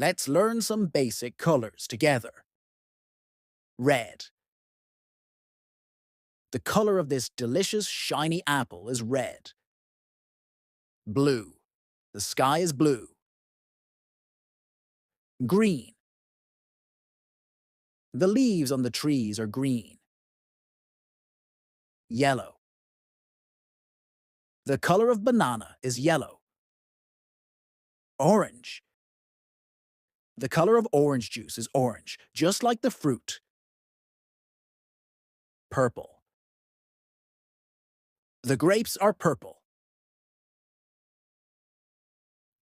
Let's learn some basic colors together. Red. The color of this delicious, shiny apple is red. Blue. The sky is blue. Green. The leaves on the trees are green. Yellow. The color of banana is yellow. Orange. The color of orange juice is orange, just like the fruit. Purple. The grapes are purple.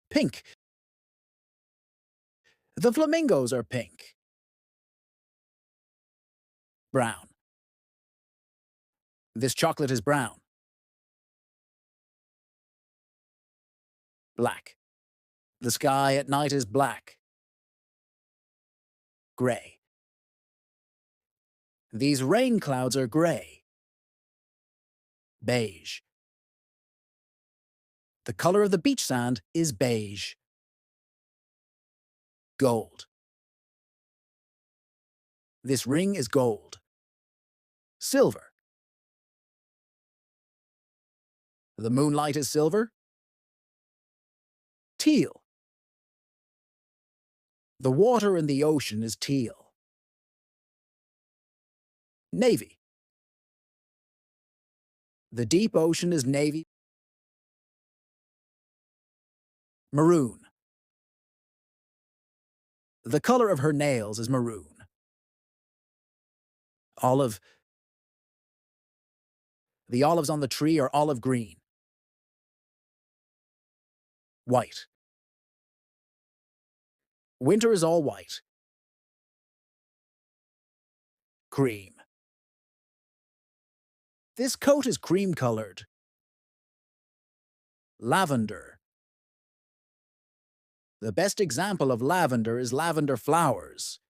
Pink. The flamingos are pink. Brown. This chocolate is brown. Black. The sky at night is black. Gray. These rain clouds are gray. Beige. The color of the beach sand is beige. Gold. This ring is gold. Silver. The moonlight is silver. Teal. The water in the ocean is teal. Navy. The deep ocean is navy. Maroon. The color of her nails is maroon. Olive. The olives on the tree are olive green. White. Winter is all white. Cream. This coat is cream-colored. Lavender. The best example of lavender is lavender flowers.